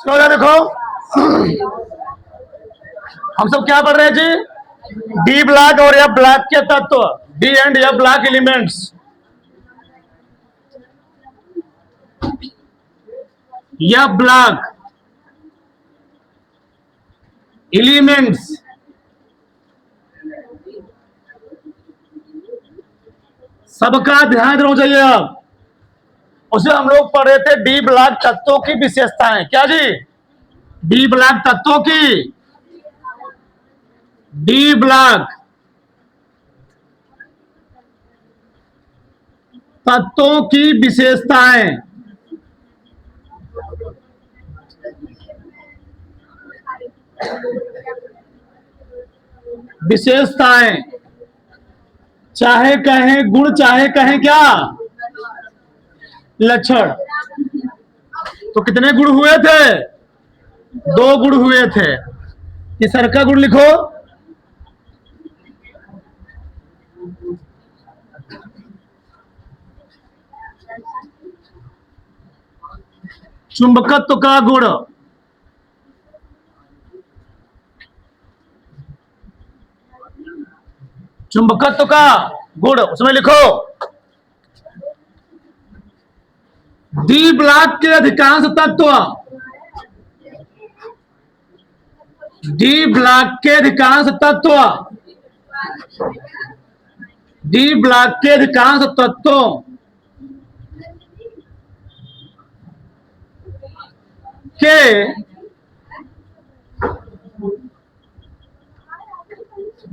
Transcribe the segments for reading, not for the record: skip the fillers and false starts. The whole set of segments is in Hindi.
चलो देखो, हम सब क्या पढ़ रहे हैं जी? डी ब्लॉक और एफ ब्लॉक के तत्व, D and F block elements. F block elements सबका ध्यान रखना चाहिए। आप उसे हम लोग पढ़ रहे थे डी ब्लॉक तत्वों की विशेषताएं। क्या जी? डी ब्लॉक तत्वों की, डी ब्लॉक तत्वों की विशेषताएं। विशेषताएं चाहे कहें गुण, चाहे कहें क्या लक्षण। तो कितने गुण हुए थे? 2 गुण हुए थे। तीसरा का गुण लिखो, चुंबकत्व का गुण। चुंबकत्व का गुण उसमें लिखो, डी ब्लॉक के अधिकांश तत्व, डी ब्लॉक के अधिकांश तत्व, डी ब्लॉक के अधिकांश तत्वों के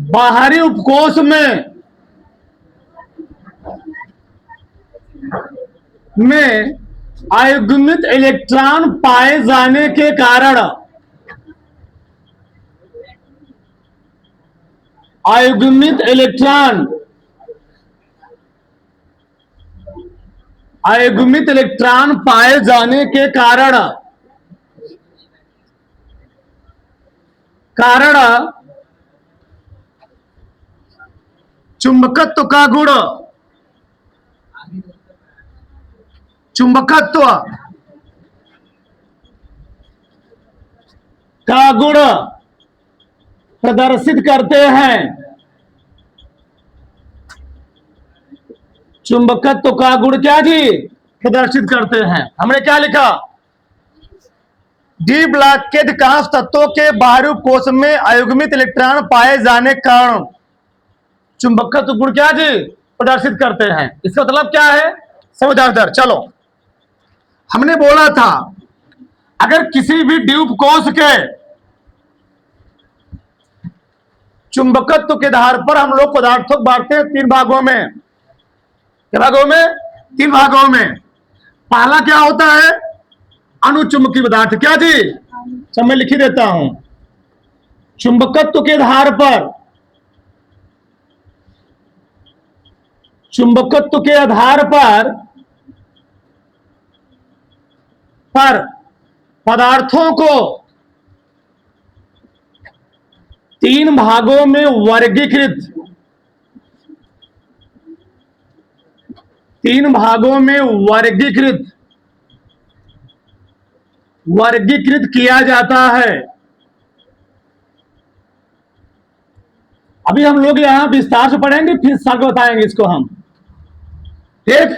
बाहरी उपकोष में आयुग्मित इलेक्ट्रॉन पाए जाने के कारण, आयुग्मित इलेक्ट्रॉन पाए जाने के कारण चुंबकत्व का गुण, चुंबकत्व का गुण प्रदर्शित करते हैं। चुंबकत्व का गुण क्या जी? प्रदर्शित करते हैं। हमने क्या लिखा? डी ब्लॉक के अधिकांश तत्वों के बाहरी कोश में अयुग्मित इलेक्ट्रॉन पाए जाने के कारण चुंबकत्व गुण क्या जी? प्रदर्शित करते हैं। इसका मतलब क्या है? समझदार दर। चलो, हमने बोला था अगर किसी भी ड्यूब कोश के चुंबकत्व के आधार पर हम लोग पदार्थों को बांटते हैं 3 भागों में। कितने भागों में? 3 भागों में। पहला क्या होता है? अनुचुंबकीय पदार्थ। क्या जी? सब मैं लिख ही देता हूं। चुंबकत्व के आधार पर, चुंबकत्व के आधार पर पदार्थों को 3 भागों में वर्गीकृत, 3 भागों में वर्गीकृत किया जाता है। अभी हम लोग यहां विस्तार से पढ़ेंगे, फिर साथ बताएंगे इसको हम। ठीक,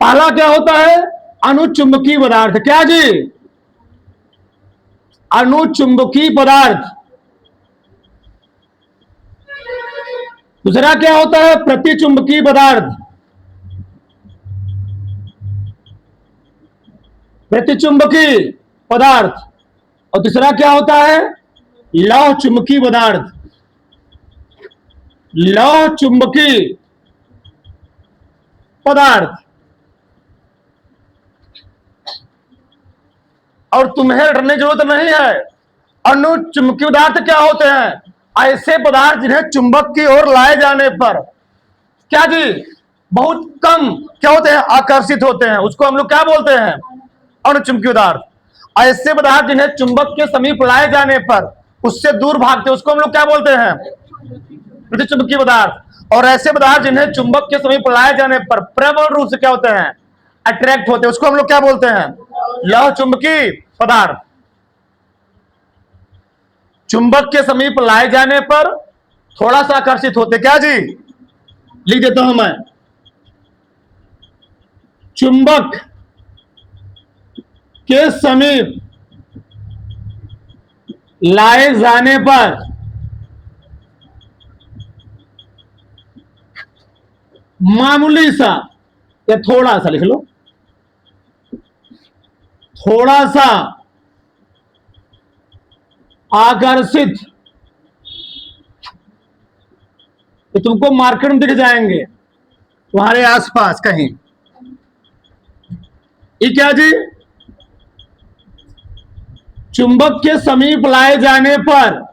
पहला क्या होता है? अनुचुंबकीय पदार्थ। क्या जी? अनुचुंबकीय पदार्थ। दूसरा क्या होता है? प्रतिचुंबकीय पदार्थ। प्रतिचुंबकीय पदार्थ। और तीसरा क्या होता है? लौह चुंबकीय पदार्थ। लौह चुंबकीय पदार्थ। और तुम्हें डरने की जरूरत नहीं है। अनुचुंबकीय पदार्थ क्या होते हैं? ऐसे पदार्थ जिन्हें चुंबक की ओर लाए जाने पर क्या जी? बहुत कम क्या होते हैं? आकर्षित होते हैं। उसको हम लोग क्या बोलते हैं? अनुचुंबकीय पदार्थ। ऐसे पदार्थ जिन्हें चुंबक के समीप लाए जाने पर उससे दूर भागते, उसको हम लोग क्या बोलते हैं? प्रतिचुंबकीय पदार्थ। और ऐसे पदार्थ जिन्हें चुंबक के समीप लाए जाने पर प्रबल रूप से क्या होते हैं? अट्रैक्ट होते हैं, उसको हम लोग क्या बोलते हैं? लौह चुंबकीय पदार्थ। चुंबक के समीप लाए जाने पर थोड़ा सा आकर्षित होते। क्या जी? लिख देता हूं मैं। चुंबक के समीप लाए जाने पर मामूली सा या थोड़ा सा लिख लो, थोड़ा सा आकर्षित, तो तुमको मार्केट में दिख जाएंगे तुम्हारे आसपास कहीं। ये क्या जी? चुंबक के समीप लाए जाने पर,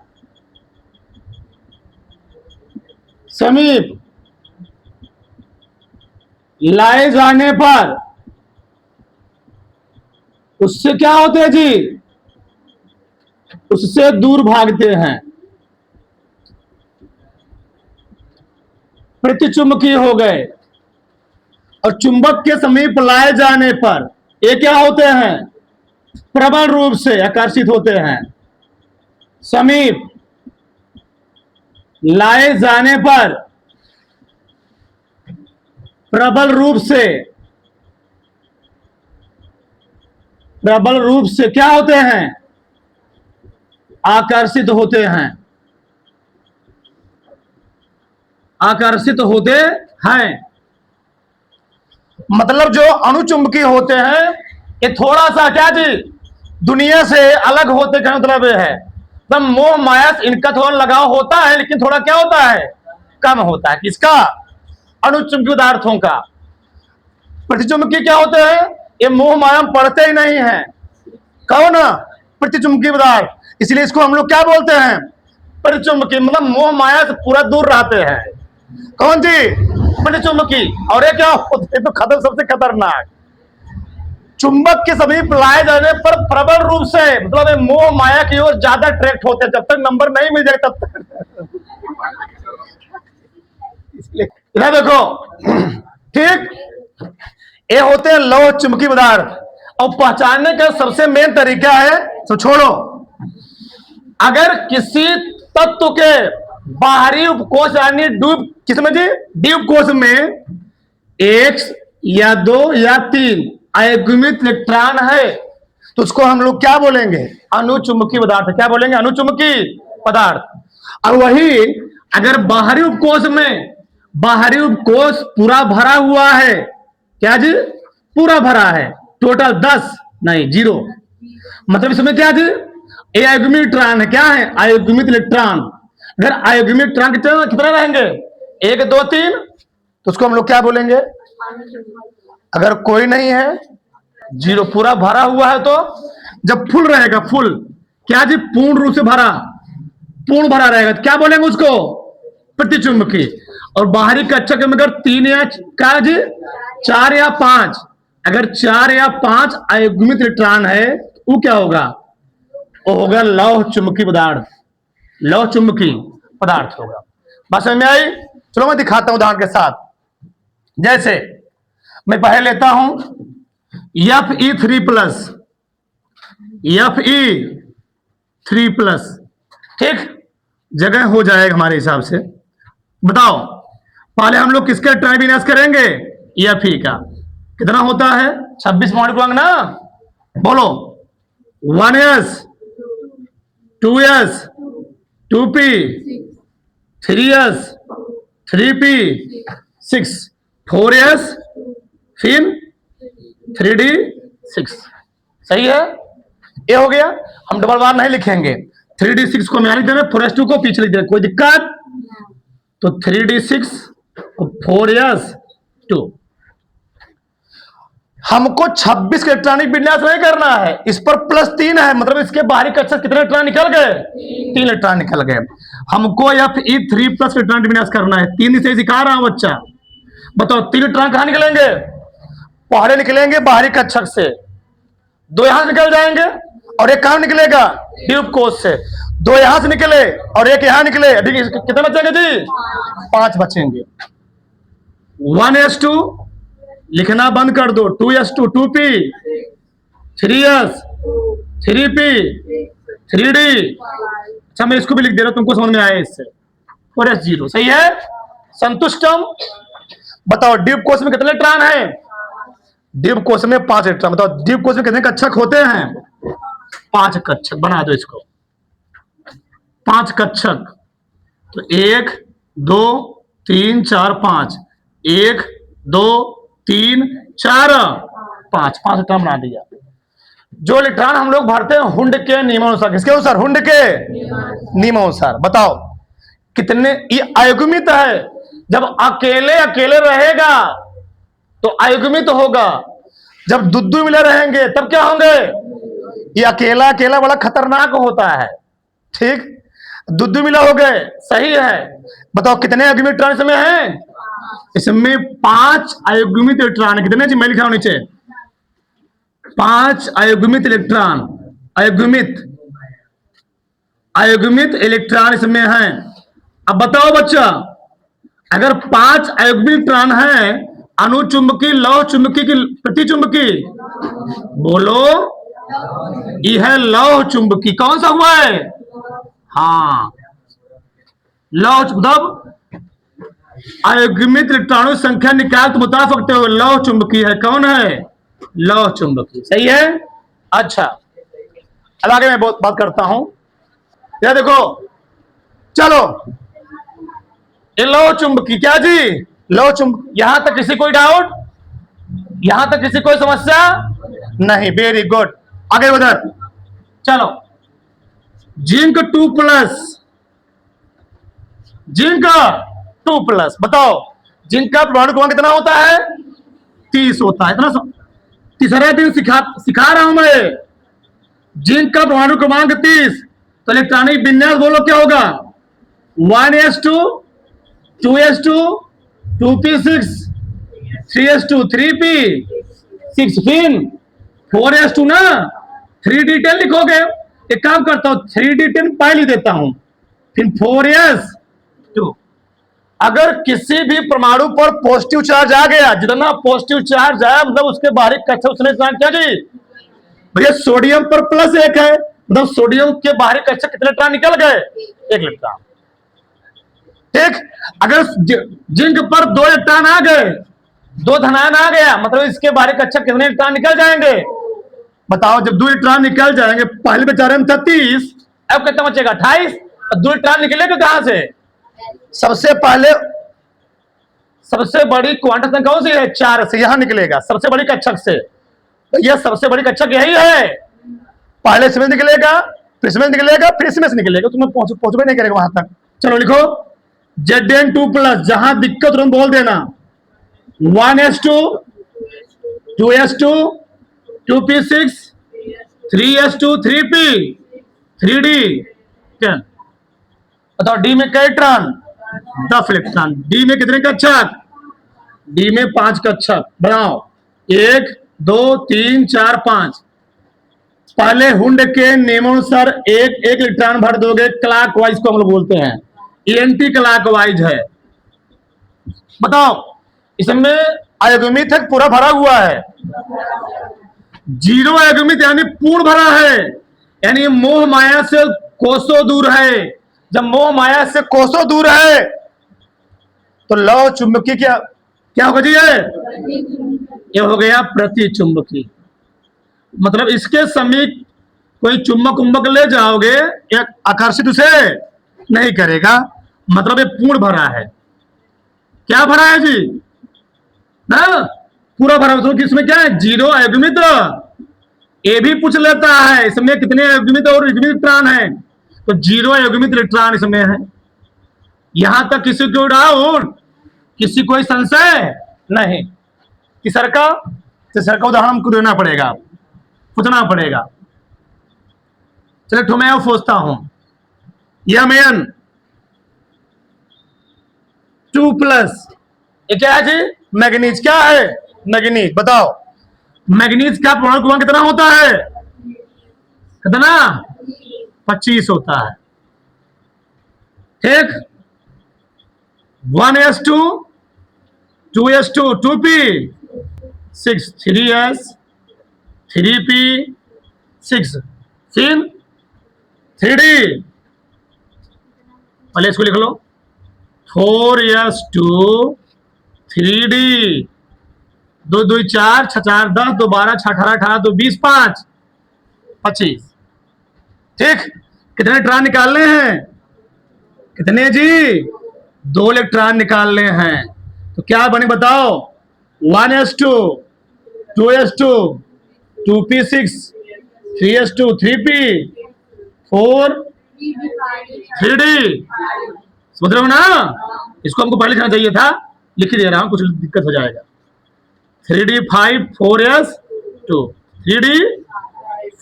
समीप लाए जाने पर उससे क्या होते हैं जी? उससे दूर भागते हैं, प्रतिचुंबकीय हो गए। और चुंबक के समीप लाए जाने पर ये क्या होते हैं? प्रबल रूप से आकर्षित होते हैं। समीप लाए जाने पर प्रबल रूप से क्या होते हैं? आकर्षित होते हैं, आकर्षित होते हैं। मतलब जो अणुचुंबकीय होते हैं ये थोड़ा सा क्या जी? दुनिया से अलग होते का मतलब यह है, तब मोह माया इनका थोड़ा लगाव होता है, लेकिन थोड़ा क्या होता है? कम होता है। किसका? अणुचुंबकीय पदार्थों का। प्रतिचुंबकीय क्या होते हैं? ये मोह माया में पड़ते ही नहीं है। कौन? प्रतिचुंबकीय पदार्थ। इसलिए इसको हम लोग क्या बोलते हैं? प्रतिचुंबकीय। मतलब मोह माया से पूरा दूर रहते हैं। कौन जी? प्रतिचुंबकीय। और ये क्या होते? तो खतर सबसे खतरनाक, चुंबक के समीप लाए जाने पर प्रबल रूप से, मतलब मोह माया की ओर ज्यादा अट्रैक्ट होते हैं। जब तक नंबर नहीं मिल जाए तब तक इधर देखो, ठीक, ये होते हैं लौह चुंबकीय पदार्थ। और पहचानने का सबसे मेन तरीका है, तो छोड़ो, अगर किसी तत्व के बाहरी उपकोष यानी ड्यूब, किसमें जी? ड्यूब कोष में एक या दो या तीन अयुग्मित इलेक्ट्रॉन है तो उसको हम लोग क्या बोलेंगे? अणुचुंबकीय पदार्थ। क्या बोलेंगे? अणुचुंबकीय पदार्थ। और वही अगर बाहरी उपकोष में, बाहरी उपकोष पूरा भरा हुआ है, क्या जी? पूरा भरा है, टोटल 10 नहीं 0, मतलब इसमें क्या जी? अयुग्मित इलेक्ट्रॉन है। क्या है? अयुग्मित इलेक्ट्रॉन। अगर अयुग्मित इलेक्ट्रॉन कितने रहेंगे? 1 2 3, तो उसको हम लोग क्या बोलेंगे? अगर कोई नहीं है, 0, पूरा भरा हुआ है, तो जब फुल रहेगा, फुल क्या जी? पूर्ण रूप से भरा, पूर्ण भरा रहेगा, तो क्या बोलेंगे उसको? प्रतिचुंबकीय। और बाहरी कक्षक में अगर 3 या क्या जी? 4 या 5, अगर 4 या 5 अयुग्मित इलेक्ट्रॉन है वो क्या होगा? वो होगा लौह चुंबकीय पदार्थ, लौह चुंबकीय पदार्थ होगा। बात समझ में आई? चलो मैं दिखाता हूं उदाहरण के साथ। जैसे मैं पहले लेता हूं Fe3+, Fe3+, ठीक, जगह हो जाएगा हमारे हिसाब से। बताओ पहले हम लोग किसका ट्राई विन्यास करेंगे? Fe का। कितना होता है? 26 मॉलिक्यूल ना, बोलो। 1s 2s 2p 3s 3p 6 4s फिर 3d6। सही है? ये हो गया। हम डबल बार नहीं लिखेंगे, 3d6 को मैं लिख देना, 4s2 को पीछे लिख देना, कोई दिक्कत? तो 3d6 और 4s2। हमको 26 का इलेक्ट्रॉनिक विन्यास नहीं करना है, इस पर +3 है, मतलब इसके बाहरी कक्षा कितने इलेक्ट्रॉन निकल गए? 3 इलेक्ट्रॉन निकल गए। हमको Fe3+ इलेक्ट्रॉनिक विन्यास करना है। 3 से सिखा रहा हूं बच्चा। बताओ 3 इलेक्ट्रॉन कहां निकलेंगे? पहले निकलेंगे बाहरी कक्षक से, 2 यहां से निकल जाएंगे और एक कहां निकलेगा? ड्यूब कोष से। 2 यहां से निकले और एक यहां निकले, अभी कितने बचेंगे जी? 5 बचेंगे। 1s2 लिखना बंद कर दो, 2s2 2p 3s 3p 3d अच्छा मैं इसको भी लिख दे रहा हूं, तुमको समझ में आया इससे। 4s0 सही है। संतुष्टम। बताओ डीप कोश में कितने इलेक्ट्रॉन है? डीप कोश में 5 इलेक्ट्रॉन। बताओ डीप कोश में कितने कक्षक होते हैं? 5 कक्षक। बना दो इसको, 5 कक्षक। तो 1 2 3 4 5, 1 2 3 4 5, 5 इलेक्ट्रॉन बना दिया। जो इलेक्ट्रॉन हम लोग भरते हैं हुंड के नियमानुसार। किसके अनुसार? हुंड के नियमानुसार। बताओ कितने? ये अयुग्मित है। जब अकेले अकेले रहेगा तो अयुग्मित होगा, जब दुद्दू मिले रहेंगे तब क्या होंगे? ये अकेला अकेला बड़ा खतरनाक होता है। ठीक, दुद्दू मिला हो गए, सही है। बताओ कितने अयुग्मित इलेक्ट्रॉन इसमें हैं? इसमें 5 अयुग्मित इलेक्ट्रॉन। कितने जी मैं लिखा हूं नीचे? 5 अयुग्मित इलेक्ट्रॉन। अयुग्मित इलेक्ट्रॉन इसमें हैं। अब बताओ बच्चा, अगर 5 अयुग्मित इलेक्ट्रॉन है, अनुचुंबकी, लौह चुंबकी की प्रतिचुंबकी? बोलो, यह लौह चुंबकी। कौन सा हुआ है? हाँ, लौह। मतलब अयुग्मित इलेक्ट्रॉनों की संख्या निकाल तो बता सकते हो, लौह चुंबकी है। कौन है? लौह चुंबकी, सही है। अच्छा, अब आगे मैं बात करता हूं। यह देखो, चलो ये लौह चुंबकी। क्या जी? लौह चुंबकी। यहां तक किसी कोई डाउट? यहां तक किसी कोई समस्या नहीं? वेरी गुड, आगे उधर चलो। Zinc 2+, zinc 2+। बताओ जिंक का परमाणु क्रमांक कितना होता है? 30 होता है। इतना तीसरा दिन सिखा रहा हूं मैं। जिंक का परमाणु क्रमांक 30, तो इलेक्ट्रॉनिक विन्यास बोलो क्या होगा? 1s2 2s2 2p6 3s2 3p6, फिर 4s2 ना 3d10 लिखोगे। एक काम करता हूं, 3d10 पहले लिख देता हूं, फिर 4s2। अगर किसी भी परमाणु पर पॉजिटिव चार्ज आ गया, जितना पॉजिटिव चार्ज आया मतलब उसके बाहरी कक्षा उसने क्या जी? भैया सोडियम पर +1 है, मतलब सोडियम के बाहरी कक्षा कितने इलेक्ट्रॉन निकल गए? 1 इलेक्ट्रॉन। ठीक, अगर जिंक पर 2 इलेक्ट्रॉन आ गए, 2 धनायन आ गया, मतलब इसके बाहरी कक्षा कितने इलेक्ट्रॉन निकल जाएंगे? बताओ, जब 2 इलेक्ट्रॉन निकल जाएंगे, पहले बेचारे में 33, अब कितना बचेगा? 28। और 2 इलेक्ट्रॉन निकलेगा कहां से? सबसे पहले सबसे बड़ी क्वांटम संख्या कौन सी है? 4 से, यहां निकलेगा सबसे बड़ी कक्षक से। तो यह सबसे बड़ी कक्षक यही है। पहले इसमें निकलेगा, फिर इसमें निकलेगा, फिर इसमें से निकलेगा। तुम्हें पहुंचबे नहीं करेगा वहां तक। चलो लिखो Zn2+। जहां दिक्कत तुम बोल देना। 1s2 2s2 2p6 3s2 3p 3d10। बताओ डी में कई इलेक्ट्रॉन? 10 इलेक्ट्रॉन। डी में कितने कक्षक? डी में 5 कक्षक। बनाओ 1 2 3 4 5। पहले हुंड के नियमानुसार एक इलेक्ट्रॉन भर दोगे, क्लॉकवाइज को हम लोग बोलते हैं, एंटी क्लॉकवाइज है। बताओ इसमें अयुग्मित है, पूरा भरा हुआ है? 0 अयुग्मित यानी पूर्ण भरा है, यानी मोह माया से कोसों दूर है। जब मोह माया से कोसों दूर है तो लौह चुंबकी क्या होगा जी? ये हो गया प्रतिचुंबकी। मतलब इसके समीप कोई चुंबक उम्बक ले जाओगे, एक आकर्षित उसे नहीं करेगा। मतलब ये पूर्ण भरा है। क्या भरा है जी? ना पूरा भरा। तो इसमें क्या है? 0 अयुग्मित। ये भी पूछ लेता है इसमें कितने अयुग्मित और युग्मित इलेक्ट्रॉन है, तो 0 अयुग्मित इलेक्ट्रॉन इसमें है। यहां तक किसी को डाउट, किसी कोई संशय नहीं? तीसरा का उदाहरण हमको देना पड़ेगा, पूछना पड़ेगा। चलो तो मैं पूछता हूं, Mn 2+, ये क्या है जी? मैग्नीज। क्या है? मैग्नीज। बताओ मैग्नीज का परमाणु क्रमांक कितना होता है? कितना? 25 होता है। ठीक, 1s2 2s2 2p6 3s 3p6 फिर 3d पहले इसको लिख लो 4s2 3d 2 2 4 6 4 10 2 12 6 18 18 2 20 5 25। ठीक, कितने इलेक्ट्रॉन निकालने हैं? कितने जी? 2 इलेक्ट्रॉन निकालने हैं। तो क्या बने बताओ? 1s2 2s2 2p6 3s2 3p 4 3d। समझ रहे हो ना? इसको हमको पहले लिखना चाहिए था, लिख ही दे रहा हूं, कुछ दिक्कत हो जाएगा। 3d 5 4s2 3d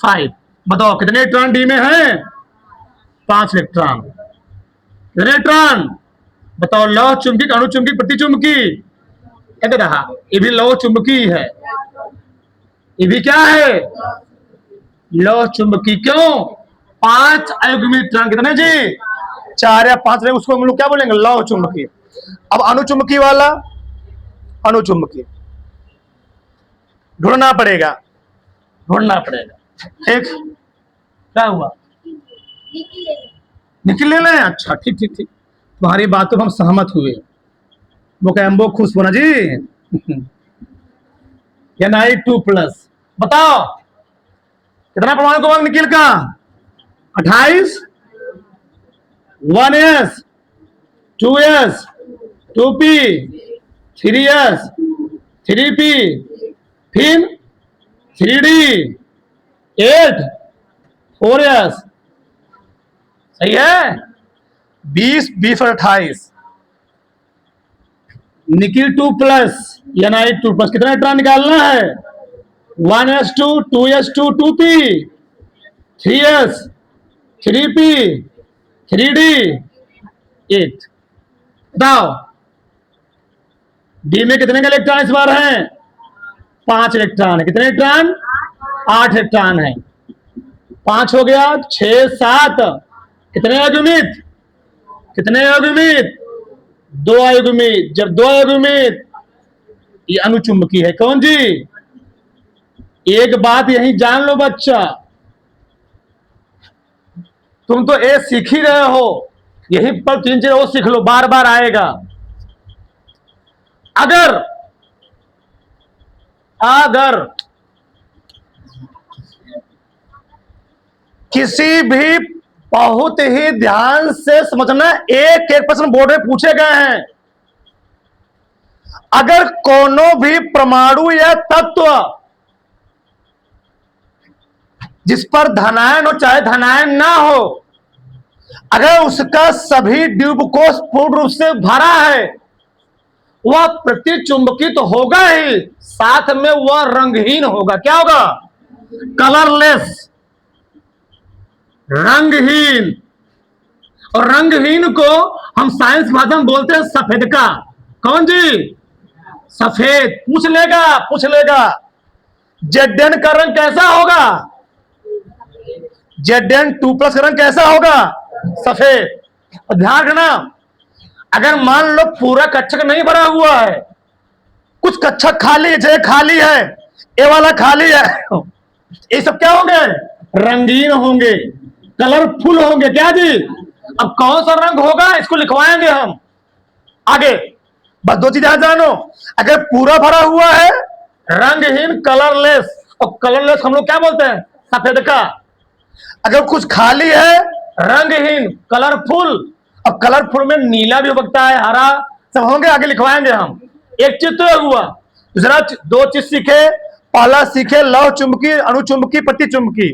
5। बताओ कितने इलेक्ट्रॉन डी में है? 5 इलेक्ट्रॉन। कितने इलेक्ट्रॉन बताओ? लौह चुंबकी, अणु चुंबकी, प्रतिचुंबकी? क्या रहा? ये भी लौह चुंबकी है। ये भी क्या है? लौह चुंबकी। क्यों? 5 अयुग्मी इलेक्ट्रॉन। कितने जी? 4 या 5 रहेंगे, उसको हम लोग क्या बोलेंगे? लौह चुंबकी। अब अणु चुंबकी वाला, अणु चुंबकी ढूंढना पड़ेगा, ढूंढना पड़ेगा। ठीक, क्या हुआ? निकल ले लें? अच्छा, ठीक ठीक ठीक, तुम्हारी बातों पर हम सहमत हुए। वो कैम्बो खुश होना जी। Na2+। बताओ कितना परमाणु क्रमांक निकल का? 28। 1s 2s 2p 3s 3p फिर 3d 8 4s। सही है? 20 20 और 28। Nickel 2+ Na2+। कितना इलेक्ट्रॉन निकालना है? 1s2 2s2 2p 3s 3p 3d 8। बताओ डी में कितने का इलेक्ट्रॉन इस बार है? 5 इलेक्ट्रॉन है। कितने इलेक्ट्रॉन? 8 इलेक्ट्रॉन है। 5 हो गया, 6 7। कितने अयुग्मित? कितने अयुग्मित? 2 अयुग्मित। जब 2 अयुग्मित, ये अनुचुंबकी है। कौन जी? एक बात यही जान लो बच्चा, तुम तो ए सीख ही रहे हो, यही पर 3 चीज और सीख लो, बार बार आएगा। अगर अगर किसी भी, बहुत ही ध्यान से समझना, एक प्रश्न बोर्ड में पूछे गए हैं, अगर कोनो भी परमाणु या तत्व जिस पर धनायन हो चाहे धनायन ना हो, अगर उसका सभी द्वीपकोश पूर्ण रूप से भरा है, वह प्रतिचुंबकी तो होगा ही, साथ में वह रंगहीन होगा। क्या होगा? कलरलेस, रंगहीन। और रंगहीन को हम साइंस भाषा में बोलते हैं सफेद का। कौन जी? सफेद। पूछ लेगा, पूछ लेगा Zn का रंग कैसा होगा? Zn2+ का रंग कैसा होगा? सफेद। और ध्यान रखना, अगर मान लो पूरा कक्षक नहीं भरा हुआ है, कुछ कक्षक खाली, जगह खाली है, ये वाला खाली है, ये सब क्या होंगे? रंगीन होंगे, कलरफुल होंगे। क्या जी? अब कौन सा रंग होगा इसको लिखवाएंगे हम आगे। बस 2 चीजें जानो, अगर पूरा भरा हुआ है रंगहीन कलरलेस, और कलरलेस हम लोग क्या बोलते हैं? सफेद का। अगर कुछ खाली है रंगहीन कलरफुल, और कलरफुल में नीला भी हो सकता है, हरा, सब होंगे, आगे लिखवाएंगे हम। एक चीज तो हुआ। दूसरा 2 चीज सीखे। पहला सीखे लौह चुंबकी, अणु चुंबकी, प्रतिचुंबकी।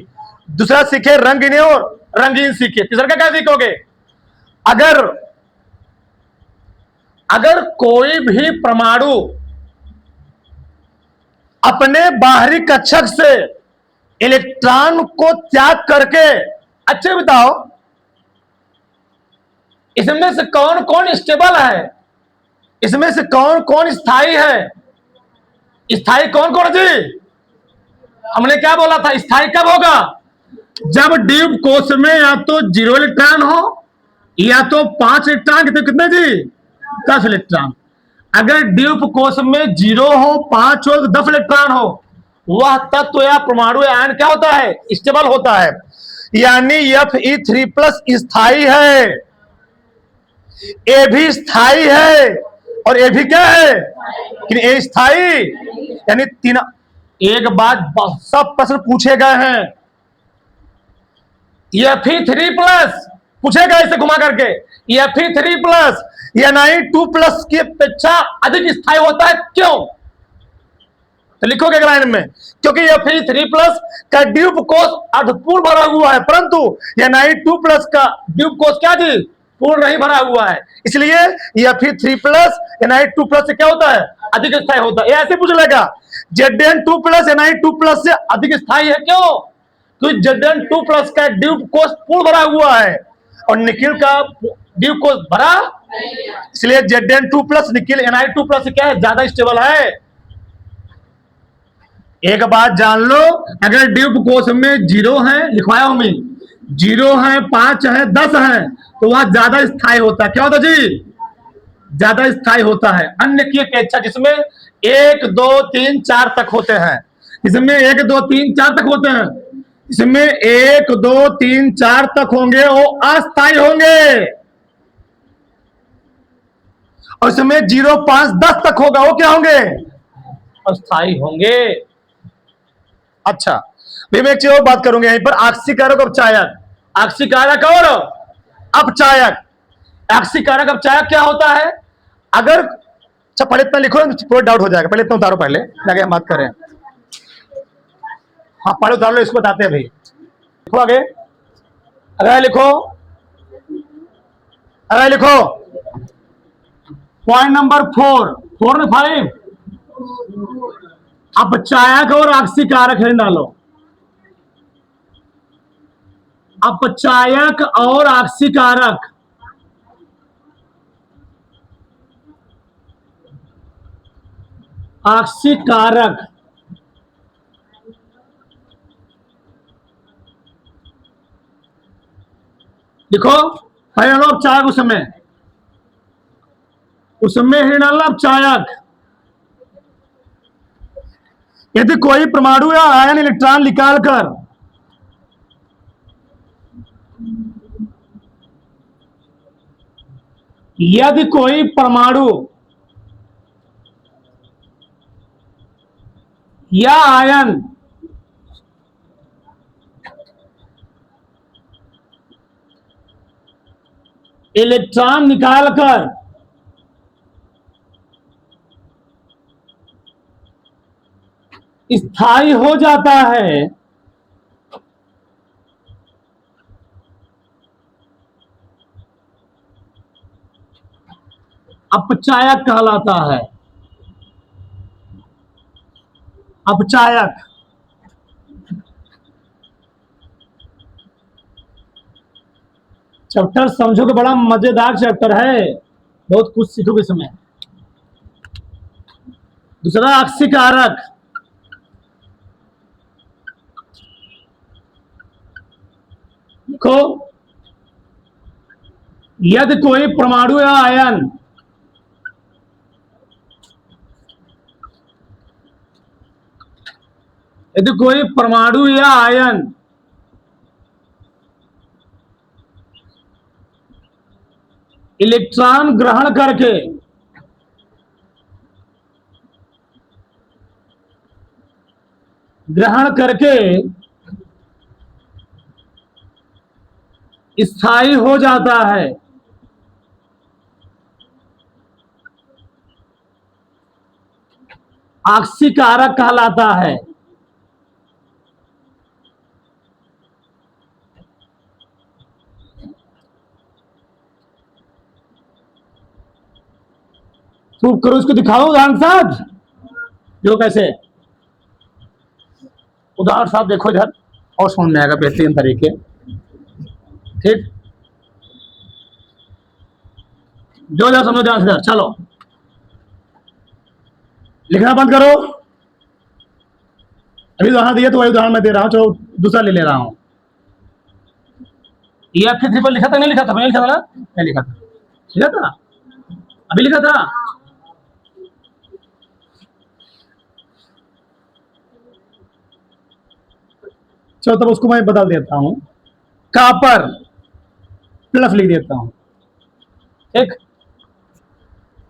दूसरा सीखे रंगीन और रंगीन सीखे। तीसरा क्या सीखोगे? अगर कोई भी परमाणु अपने बाहरी कक्षक से इलेक्ट्रॉन को त्याग करके, अच्छे बताओ इसमें से कौन कौन स्टेबल है? इसमें से कौन कौन स्थायी है? स्थायी कौन कौन जी? हमने क्या बोला था? स्थायी कब होगा? जब द्वीपकोश में या तो 0 इलेक्ट्रॉन हो, या तो 5 इलेक्ट्रॉन। कितने जी? 10 इलेक्ट्रॉन। अगर द्वीपकोश में 0 हो, 5 हो, 10 इलेक्ट्रॉन हो, वह तत्व या परमाणु या आयन क्या होता है? स्टेबल होता है। यानी Fe3+ स्थायी है। ए भी स्थाई है और ए भी क्या है, लेकिन ए स्थाई, यानी तीन। एक बात सब प्रश्न पूछे गए हैं, Fe3+ पूछेगा इसे घुमा करके, Fe3+ Na2+ की अपेक्षा अधिक स्थायी होता है, क्यों? तो लिखोगे एक लाइन में, क्योंकि Fe3+ का ड्यूब कोष अर्धपूर्ण भरा हुआ है, परंतु Na2+ का ड्यूब कोष क्या जी, पूर्ण नहीं भरा हुआ है, इसलिए Fe3+ Na2+ से क्या होता है, अधिक स्थायी होता है। ऐसे पूछ लेगा Zn2+ Na2+ से अधिक स्थायी है, क्यों? क्योंकि Zn2+ का ड्यूब कोष पूर्ण भरा हुआ है और निकिल का ड्यूब कोष भरा, इसलिए Zn2+ निकिल Na2+ से क्या है, ज्यादा स्टेबल है। एक बात जान लो, अगर ड्यूब कोष में 0 है, लिखवाया हूं मैं, 0 है, 5 है, 10 है, तो वह ज्यादा स्थायी होता है। क्या होता जी, ज्यादा स्थायी होता है अन्य की अपेक्षा, जिसमें 1 2 3 4 तक होते हैं, इसमें 1 2 3 4 तक होते हैं, इसमें 1 2 3 4 तक होंगे, वो अस्थायी होंगे, और इसमें 0 5 10 तक होगा, वो क्या होंगे, अस्थायी होंगे। अच्छा, भी मैं एक चीज और बात करूंगा यहीं पर, आक्सीकारक अपचायक, आक्सीकारक और अपचायक। आक्सीकारक अपचायक क्या होता है, अगर, अच्छा पहले इतना लिखो, पूरा डाउट हो जाएगा, पहले इतना उतारो, पहले आगे हम बात करें। हाँ पहले उतार लो, इसको बताते हैं भाई, लिखो आगे, अगर लिखो, अगर लिखो पॉइंट नंबर 4 में 5, अपचायक और आक्सीकारक है, डालो अपचायक और आक्सीकारक। आक्सीकारक लिखो, पहले डालो अपचायक, उसमें ही डालना अपचायक। यदि कोई परमाणु या आयन इलेक्ट्रॉन निकालकर यदि कोई परमाणु या आयन इलेक्ट्रॉन निकालकर स्थायी हो जाता है, अपचायक कहलाता है। अपचायक, चैप्टर समझो कि बड़ा मजेदार चैप्टर है, बहुत कुछ सीखोगे इसमें। दूसरा आक्सीकारक, देखो यदि कोई परमाणु या आयन यदि कोई परमाणु या आयन इलेक्ट्रॉन ग्रहण करके स्थायी हो जाता है, आक्सीकारक कहलाता है। प्रूव करो, इसको दिखाओ उदाहरण साथ, जो कैसे, उदाहरण साथ देखो इधर, और समझ में आएगा बेहतरीन तरीके, ठीक, जो जो समझो ध्यान से, चलो लिखना बंद करो। अभी उदाहरण दिया तो वही उदाहरण मैं दे रहा हूं, चलो दूसरा ले ले रहा हूं। Fe3+ लिखा था, नहीं लिखा था, नहीं लिखा था ना, नहीं लिखा था, लिखा था, अभी लिखा था। चलो तब उसको मैं बदल देता हूं, कॉपर प्लस लिख देता हूं, ठीक।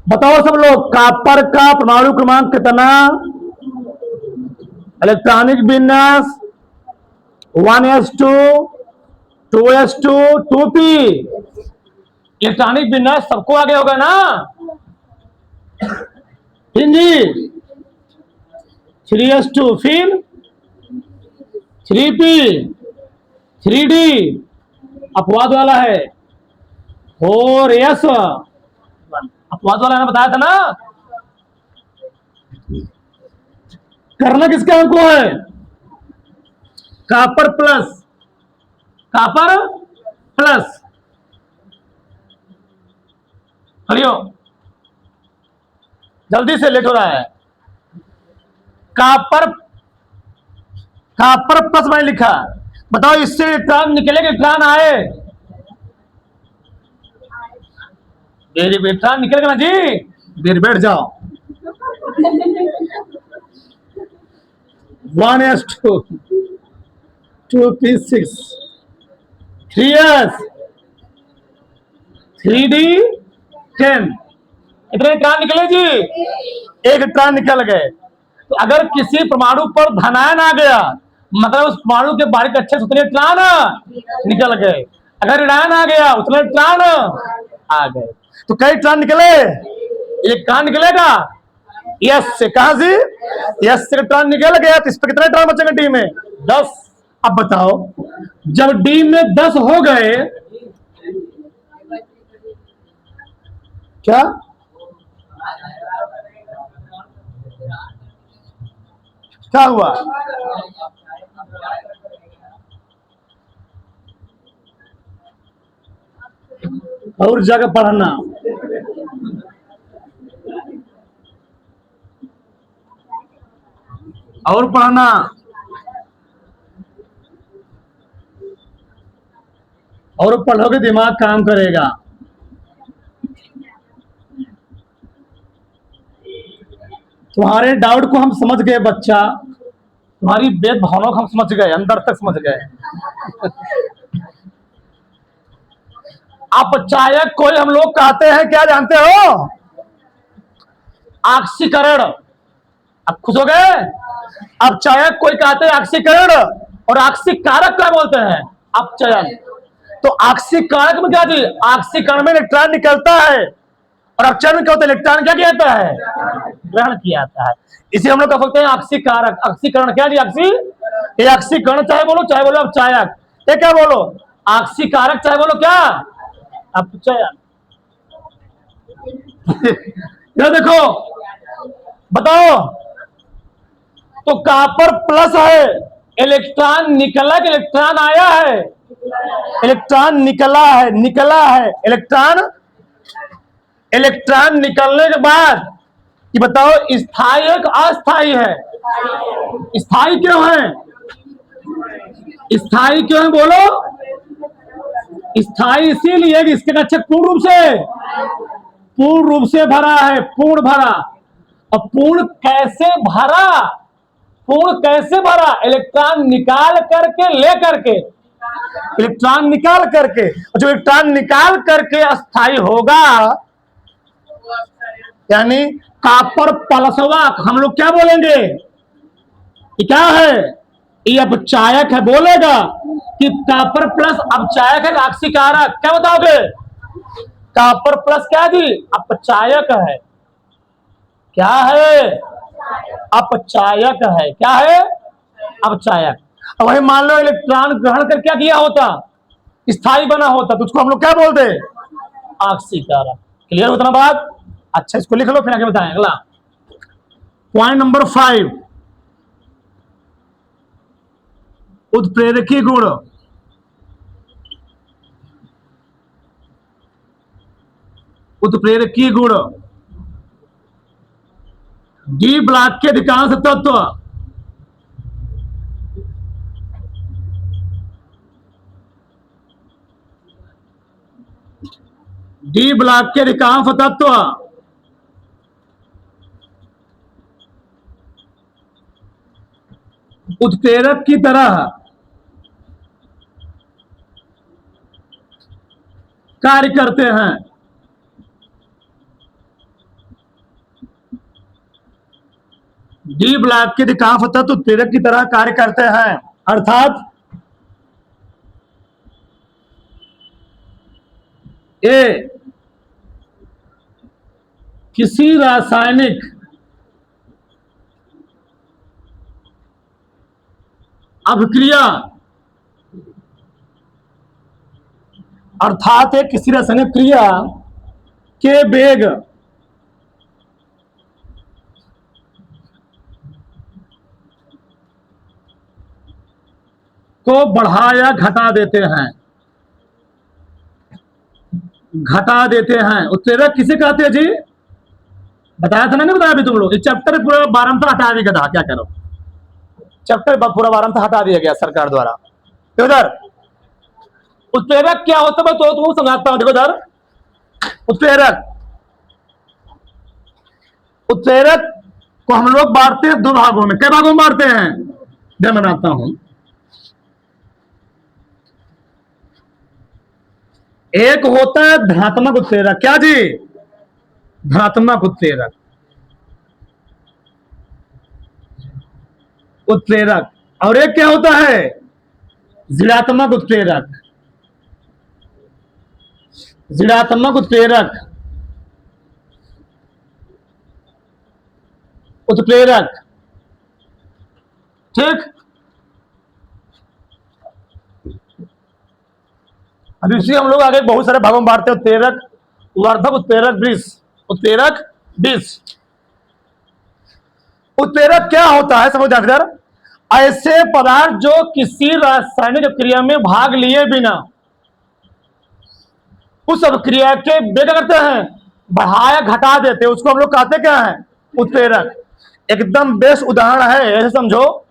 बताओ सब लोग, कॉपर का परमाणु क्रमांक कितना? इलेक्ट्रॉनिक विन्यास 1s2 2s2 2p। इलेक्ट्रॉनिक विन्यास सबको आगे होगा ना? जी 3s2, फिर 3p 3d अपवाद वाला है 4s अपवाद वाला, मैंने बताया था ना। करना किसका हमको है? कॉपर प्लस करियो, जल्दी से, लेट हो रहा है। कॉपर प्लस मैंने लिखा। बताओ इससे इलेक्ट्रॉन निकलेगा, इलेक्ट्रॉन आए, इलेक्ट्रॉन निकलेगा ना जी। देर बैठ जाओ। 1s2 2p6 3s 3d10 इतने इलेक्ट्रॉन निकले जी। एक इलेक्ट्रॉन निकल गए। तो अगर किसी परमाणु पर धनायन आ गया, मतलब उस परमाणु के बारीक अच्छे से उतने इलेक्ट्रॉन निकल गए। अगर ऋणायन आ गया, उतने इलेक्ट्रॉन आ गए। तो कई इलेक्ट्रॉन निकले? एक कहां निकलेगा? यस से। कहां से? यस से इलेक्ट्रॉन निकल गया। तो इस पर कितने इलेक्ट्रॉन बचेंगे डी में? 10। अब बताओ, जब डी में 10 हो गए, क्या क्या हुआ? और जगह पढ़ना, और पढ़ना, और पढ़ोगे दिमाग काम करेगा। तुम्हारे डाउट को हम समझ गए बच्चा, तुम्हारी वेद भावनाओं को हम समझ गए, अंदर तक समझ गए। अपचायक कोई हम लोग कहते हैं, क्या जानते हो? ऑक्सीकरण। अब खुश हो गए? अपचायक कोई कहते हैं ऑक्सीकरण, और ऑक्सीकारक क्या बोलते हैं? अपचयन। तो ऑक्सीकारक में क्या जी? ऑक्सीकरण में इलेक्ट्रॉन निकलता है, और अपचयन में क्या होता है? इलेक्ट्रॉन क्या किया जाता है? ग्रहण किया जाता है। इसे हम लोग कह सकते हैं ऑक्सीकारक। ऑक्सीकरण क्या जी? ये ऑक्सीकरण चाहे बोलो अपचायक। ये क्या बोलो? ऑक्सीकारक चाहे बोलो क्या? अपचयन। ये देखो, बताओ, तो कॉपर प्लस है, इलेक्ट्रॉन निकला कि इलेक्ट्रॉन आया है? इलेक्ट्रॉन निकला है, इलेक्ट्रॉन निकलने के बाद कि बताओ स्थायी है कि अस्थायी है? स्थायी क्यों है? स्थायी क्यों है बोलो? स्थायी इसीलिए कि इसके कक्षक पूर्ण रूप से भरा है, पूर्ण भरा। अब पूर्ण कैसे भरा? इलेक्ट्रॉन निकाल करके, ले करके, इलेक्ट्रॉन निकाल करके। जो इलेक्ट्रॉन निकाल करके अस्थायी होगा, यानी कॉपर प्लसवा, हम लोग क्या बोलेंगे? ये क्या है? ये अपचायक है। बोलेगा कि कॉपर प्लस अपचायक है, ऑक्सीकारक? क्या बताओगे? कॉपर प्लस क्या जी? अपचायक है। क्या है? अपचायक है। क्या है? अपचायक। अब वही मान लो इलेक्ट्रॉन ग्रहण कर क्या किया होता? स्थायी बना होता, तो उसको हम लोग क्या बोलते? ऑक्सीकारक। क्लियर होता ना बात? अच्छा, इसको लिख लो, फिर आगे बताएं। अगला पॉइंट नंबर 5, उत्प्रेरकी गुण। उत्प्रेरकी गुण डी ब्लॉक के अधिकांश तत्व डी ब्लॉक के अधिकांश तत्व उत्प्रेरक की तरह कार्य करते हैं। डी ब्लॉक के अधिकांश तत्व उत्प्रेरक की तरह कार्य करते हैं, अर्थात ए किसी रासायनिक अभिक्रिया, अर्थात एक किसी रासायनिक क्रिया के वेग को बढ़ा या घटा देते हैं, उत्प्रेरक किसे कहते हैं जी? बताया था ना, नहीं बताया अभी तुम लोग? इस चैप्टर पूरा बारंता हटा दिया था, क्या करो, चैप्टर पूरा बारंता हटा दिया गया सरकार द्वारा। उधर उत्प्रेरक क्या होता है तो तुमको समझाता हूं। देखो इधर उत्प्रेरक को हम लोग बांटते हैं दो भागों में। कई भागों में बांटते हैं? मैं बनाता हूं। एक होता है धनात्मक उत्प्रेरक। क्या जी? धनात्मक उत्प्रेरक। और एक क्या होता है? ऋणात्मक उत्प्रेरक। ठीक। अब इसी हम लोग आगे बहुत सारे भागों में बांटते हैं। उत्प्रेरक वर्धक, उत्प्रेरक विष। उत्प्रेरक क्या होता है समझ जाकर? ऐसे पदार्थ जो किसी रासायनिक क्रिया में भाग लिए बिना उस अभिक्रिया के वेग करते हैं, बढ़ाया घटा देते हैं, उसको हम लोग कहते क्या है? उत्प्रेरक। एकदम बेस्ट उदाहरण है, ऐसे समझो।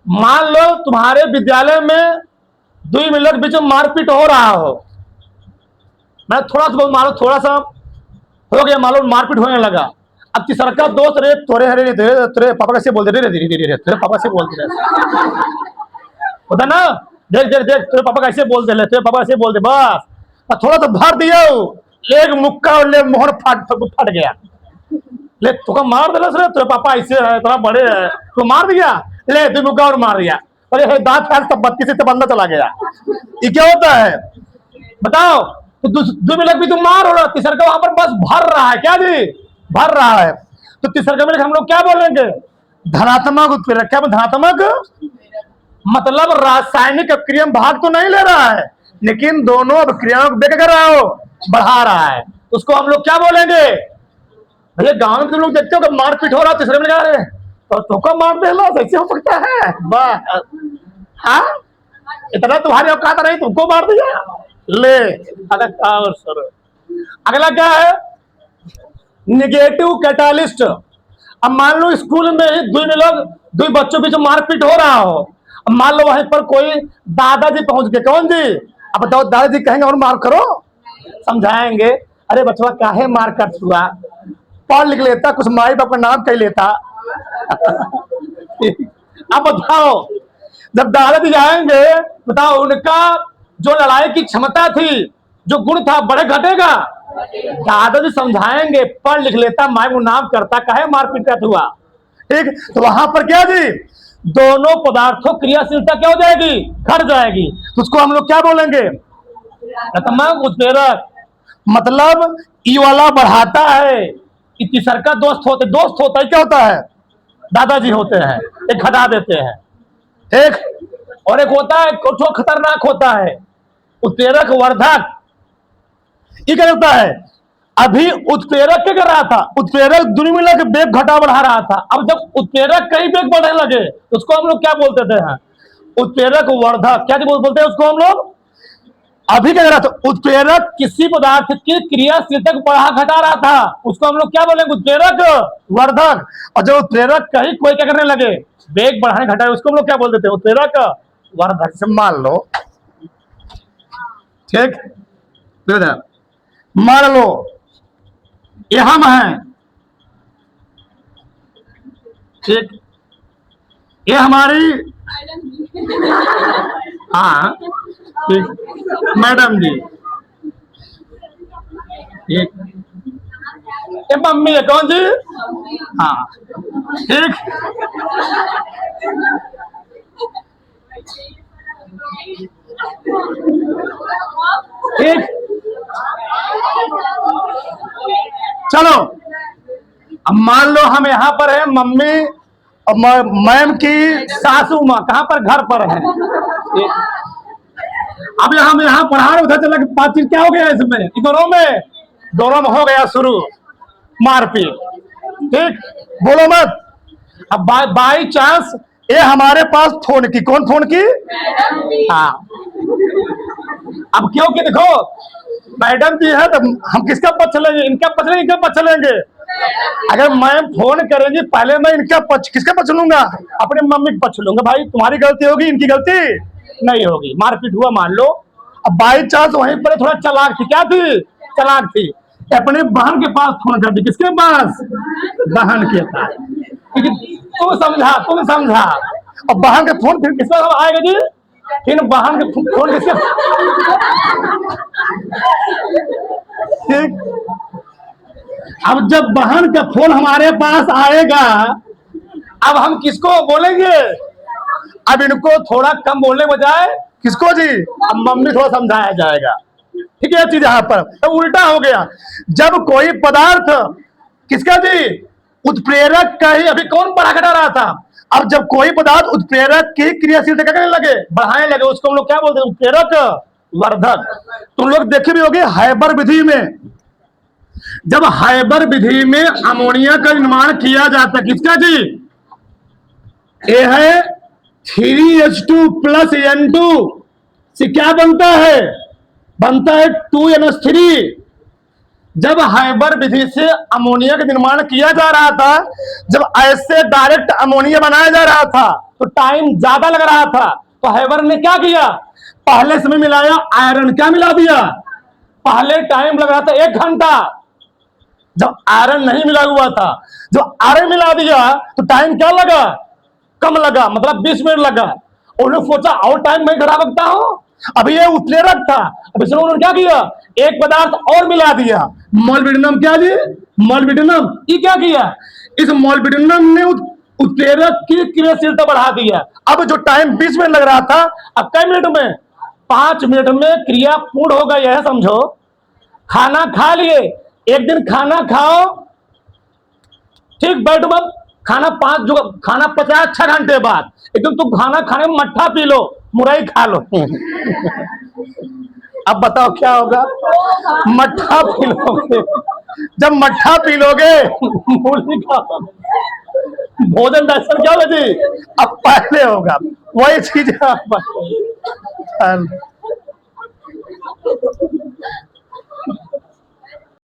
मान लो तुम्हारे विद्यालय में 2 मिनट बीच में मारपीट हो रहा हो। मैं थोड़ा सा मानो, थोड़ा सा हो गया, मालूम मारपीट होने लगा। अब तीसरा दोस्त रे तोरे हरे तेरे पापा कैसे बोलते रे, धीरे तेरे पापा से बोलते रहे होता ना, देख देख देख तेरे पापा कैसे बोलते रहे, तेरे पापा कैसे बोलते, बस थोड़ा सा भर दिया, एक मुक्का और ले मोहर फट गया। ले तुका मार दिला सर, तेरे पापा ऐसे है, थोड़ा बड़े है, तो मार दिया, ले 2 मुक्का और मार दिया, अरे दांत फैल सब बत्ती से बंदा चला गया। ये क्या होता है बताओ? तो 2 मिनट भी तुम मार हो रहा, तीसरा का वहां पर बस भर रहा है। क्या जी? भर रहा है। तो तीसरा मिनट हम लोग क्या बोलेंगे? धनात्मक उत्प्रेरक। क्या धनात्मक मतलब रासायनिक अभिक्रिया में भाग तो नहीं ले रहा है, लेकिन दोनों अभिक्रियाओं को वेग कर रहा हो, बढ़ा रहा है, उसको हम लोग क्या बोलेंगे? भैया गांव में तुम लोग देखते हो कि मारपीट हो रहा है, तीसरे में जा रहे तो तुमको मार देना ऐसे हो सकता है? बस हाँ, इतना तुम्हारी औकात नहीं, तुमको मार दिया ले। अगला क्या है? Negative catalyst. अब मान लो स्कूल में ही 2 बच्चों बीच मारपीट हो रहा हो, अब मान लो वहीं पर कोई दादाजी पहुंच गए। कौन जी? अब बताओ, दादाजी कहेंगे और मार करो? समझाएंगे, अरे बचवा काहे मार कर हुआ, पढ़ लिख लेता, कुछ माई बाप का नाम कह लेता। अब बताओ, जब दादाजी जाएंगे, बताओ उनका जो लड़ाई की क्षमता थी, जो गुण था, बढ़े घटेगा? दादाजी समझाएंगे, पढ़ लिख लेता, माई को नाम करता, काहे मारपीट का हुआ। ठीक, तो वहां पर क्या जी? दोनों पदार्थों क्रियाशीलता क्या हो जाएगी? घट जाएगी। तो उसको हम लोग क्या बोलेंगे? धनात्मक उत्प्रेरक। मतलब ई वाला बढ़ाता है, तीसरा का दोस्त होता है, क्या होता है? दादाजी होते हैं, एक घटा देते हैं। एक और एक होता है कुछ खतरनाक होता है, उत्प्रेरक वर्धक। ये क्या होता है? अभी उत्प्रेरक क्या कर रहा था? उत्प्रेरक दूरी में लगे वेग घटा बढ़ा रहा था। अब जब उत्प्रेरक कहीं वेग बढ़ने लगे तो उसको हम लोग क्या बोलते थे? उत्प्रेरक वर्धक। क्या बोलते हैं उसको हम लोग? अभी क्या कर रहा था? उत्प्रेरक किसी पदार्थ की क्रियाशीलता को बढ़ा घटा रहा था, उसको हम लोग क्या बोलेंगे? उत्प्रेरक वर्धक। और जब उत्प्रेरक कहीं कोई क्या करने लगे, वेग बढ़ाने घटाए, उसको हम लोग क्या बोलते थे? उत्प्रेरक वर्धक। से मान लो, ठीक, मान लो ये हम हैं, ठीक, ये हमारी, हाँ ठीक, मैडम जी, ठीक, ये मम्मी है कौन जी? हाँ ठीक। ठीक, चलो अब मान लो हम यहाँ पर है, मम्मी और मैम की सासू माँ कहाँ पर, घर पर है। अब हम यहाँ पढ़ा रहे, उधर चला कि बातचीत क्या हो गया इसमें, दोनों में हो गया शुरू मारपीट। ठीक, बोलो मत। अब बाई चांस ये हमारे पास फोन की, कौन फोन की? हाँ, अब क्योंकि देखो मैडम जी है तो हम किसका पक्ष लेंगे, इनका पक्ष लेंगे, इनका पक्ष लेंगे। अगर मैं फोन करेंगी पहले मैं इनका पक्ष, किसका पक्ष लूंगा? अपने मम्मी का पक्ष लूंगा। भाई तुम्हारी गलती होगी, इनकी गलती नहीं होगी। मारपीट हुआ मान लो, अब बाई चांस वहीं पर थोड़ा चालाक थी, क्या थी? चालाक थी, अपने बहन के पास फोन कर दी। किसके पास? बहन के पास। तुम समझा। और बहन के फोन फिर किसका आएगा जी? फिर बहन के फोन किसके? ठीक, अब जब बहन का फोन हमारे पास आएगा, अब हम किसको बोलेंगे? अब इनको थोड़ा कम बोलने बजाय किसको जी? अब मम्मी थोड़ा समझाया जाएगा। ठीक है चीज यहाँ पर तो उल्टा हो गया। जब कोई पदार्थ किसका जी? उत्प्रेरक का ही, अभी कौन बढ़ा घटा रहा था। अब जब कोई पदार्थ उत्प्रेरक की क्रियाशीलता क्या करने लगे, बढ़ाने लगे, उसको हम लोग क्या बोलते हैं? उत्प्रेरक वर्धक। तुम लोग देखे भी होंगे हाइबर विधि में, जब हाइबर विधि में अमोनिया का निर्माण किया जाता है, किसका जी? ये है 3H2 प्लस N2 से क्या बनता है? बनता है 2NH3। जब हाइबर विधि से अमोनिया का निर्माण किया जा रहा था, जब ऐसे डायरेक्ट अमोनिया बनाया जा रहा था तो टाइम ज्यादा लग रहा था, तो हाइबर ने क्या किया? पहले समय मिलाया आयरन, क्या मिला दिया? पहले टाइम लग रहा था 1 घंटा, जब आयरन नहीं मिला हुआ था, जब आयरन मिला दिया तो टाइम क्या लगा? कम लगा, मतलब 20 मिनट लगा। उन्होंने सोचा और टाइम मैं घटा सकता हूं, अभी ये उत्प्रेरक था, अब इसलिए उन्होंने क्या किया? एक पदार्थ और मिला दिया, मोलिब्डेनम। क्या जी? मोलिब्डेनम। ये क्या किया? इस मोलिब्डेनम ने उत्प्रेरक की क्रियाशीलता बढ़ा दिया। अब जो टाइम 20 मिनट लग रहा था, अब कई मिनट में? 5 मिनट में क्रिया पूर्ण हो गई है, समझो। खाना खा लिए, एक दिन खाना खाओ, ठीक, बैठो मत, खाना खाना पचा 6 घंटे बाद, एकदम तुम खाना खाने में मट्ठा पी लो, मुरई खा लो। अब बताओ क्या होगा? मट्ठा पी लोगे। जब मट्ठा पी लोगे मूली का भोजन दर्शन क्या होगा जी? अब पहले होगा वही चीज।